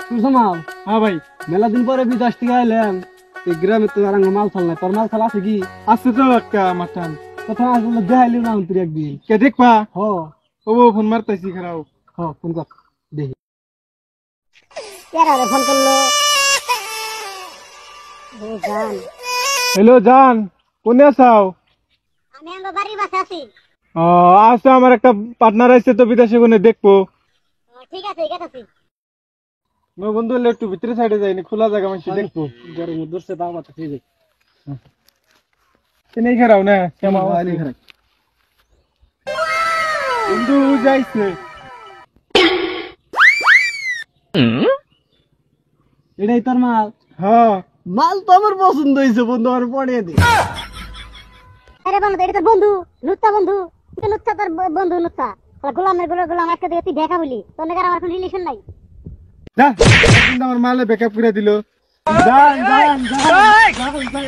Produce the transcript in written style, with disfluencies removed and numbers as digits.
শুনছো মাল? হ্যাঁ ভাই, মেলা দিন পরে বিদেশ থেকে আইলাম। এই গ্রামে তো আর মাল চাল নাই, তোর মাল চাল আছে কি? আছে তো একটা মাঠান। কোথায় আসলে দেখাইলি না তুই একদিন। কে দেখবা? হ ও ফোন মারতাছি খারাপ। হ ফোন কর দেখি। কেরারে ফোন করলো। ও জান, হ্যালো জান, কোনে আছাও? আমি আমার বাড়ির বাসা আছি। আছে আমার একটা পার্টনার আছে তো বিদেশে কোনে দেখবো। ঠিক আছে গেছি। বন্ধু হলে একটু ভিতরে সাইডে যাইনি, খোলা জায়গা মানুষ দেখবো। গরম দোষে দাও মাথা খেয়ে যাই। নেই খারাপ না কেমন কেমন আছে? খারাপ বন্ধু যাইছে। এটাই তোর মাল? হ্যাঁ মাল তো আমার পছন্দ হয়েছে বন্ধু, আমার পড়িয়ে দে। আরে বন্ধু, এটা তোর বন্ধু নুত্তা বন্ধু। তুই নুত্তা তোর বন্ধু নুত্তা। গোলামের গোলাম একটা দিকে তুই দেখা বলি, তোর নাকি আর আমার কোনো রিলেশন নাই। যা, কিন্তু আমার মালে ব্যাকআপ করে দিল। যান যান যান।